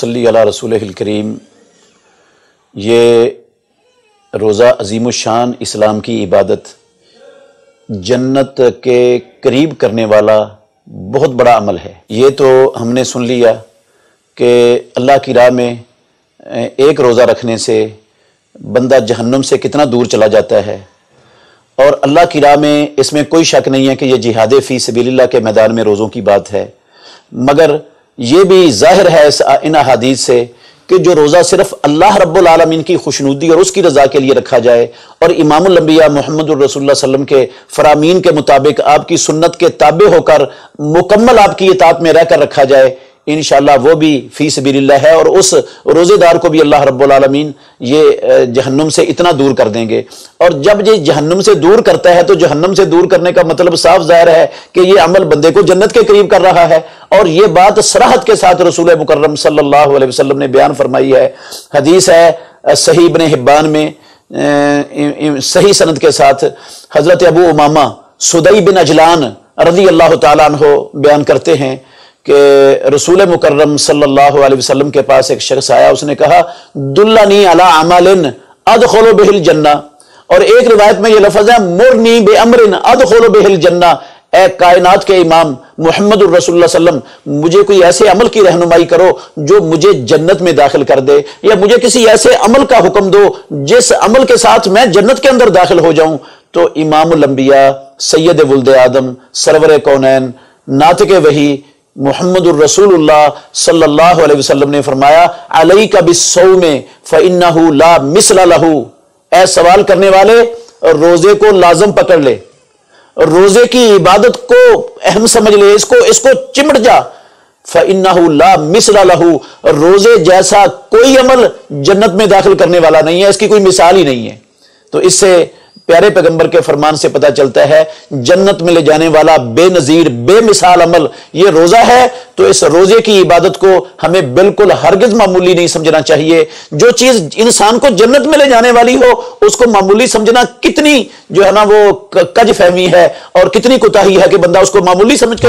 صلی علی رسولہ الکریم۔ یہ روزہ عظیم الشان اسلام کی عبادت جنت کے قریب کرنے والا بہت بڑا عمل ہے۔ یہ تو ہم نے سن لیا کہ اللہ کی راہ میں ایک روزہ رکھنے سے بندہ جہنم سے کتنا دور چلا جاتا ہے، اور اللہ کی راہ میں اس میں کوئی شک نہیں ہے کہ یہ جہاد فی سبیل اللہ کے میدان میں روزوں کی بات ہے۔ مگر یہ بھی ظاہر ہے ان احادیث سے کہ جو روزہ صرف اللہ رب العالمین کی خوشنودی اور اس کی رضا کے لیے رکھا جائے، اور امام الانبیاء محمد الرسول اللہ صلی اللہ علیہ وسلم کے فرامین کے مطابق آپ کی سنت کے تابع ہو کر مکمل آپ کی اطاعت میں رہ کر رکھا جائے، انشاءاللہ وہ بھی فی سبیل اللہ ہے، اور اس روزے دار کو بھی اللہ رب العالمین یہ جہنم سے اتنا دور کر دیں گے۔ اور جب یہ جہنم سے دور کرتا ہے تو جہنم سے دور کرنے کا مطلب صاف ظاہر ہے کہ یہ عمل بندے کو جنت کے قریب کر رہا ہے، اور یہ بات صراحت کے ساتھ رسول مکرم صلی اللہ علیہ وسلم نے بیان فرمائی ہے۔ حدیث ہے صحیح ابن حبان میں صحیح سند کے ساتھ، حضرت ابو امامہ سدی بن اجلان رضی اللہ تعالیٰ عنہ بیان کرتے ہیں کہ رسول مکرم صلی اللہ علیہ وسلم کے پاس ایک شخص آیا، اس نے کہا دلنی علی عمل ادخل بہ الجنہ، اور ایک روایت میں یہ لفظ ہے مرنی بامر ادخل بہ الجنہ، اے کائنات کے امام محمد الرسول اللہ صلی اللہ علیہ وسلم، مجھے کوئی ایسے عمل کی رہنمائی کرو جو مجھے جنت میں داخل کر دے، یا مجھے کسی ایسے عمل کا حکم دو جس عمل کے ساتھ میں جنت کے اندر داخل ہو جاؤں۔ تو امام الانبیاء سید ولد آدم سرور کونین ناطق وحی محمد الرسول اللہ صلی اللہ علیہ وسلم نے فرمایا علیک بالصوم فإنہ لا مثل لہ، اے سوال کرنے والے روزے کو لازم پکڑ لے، روزے کی عبادت کو اہم سمجھ لے، اس کو چمٹ جا۔ فإنہ لا مثل لہ، روزے جیسا کوئی عمل جنت میں داخل کرنے والا نہیں ہے، اس کی کوئی مثال ہی نہیں ہے۔ تو اس سے پیارے پیغمبر کے فرمان سے پتہ چلتا ہے جنت میں لے جانے والا بے نظیر بے مثال عمل یہ روزہ ہے۔ تو اس روزے کی عبادت کو ہمیں بالکل ہرگز معمولی نہیں سمجھنا چاہیے۔ جو چیز انسان کو جنت میں لے جانے والی ہو اس کو معمولی سمجھنا کتنی جو ہے نا وہ کج فہمی ہے، اور کتنی کوتاہی ہے کہ بندہ اس کو معمولی سمجھ کے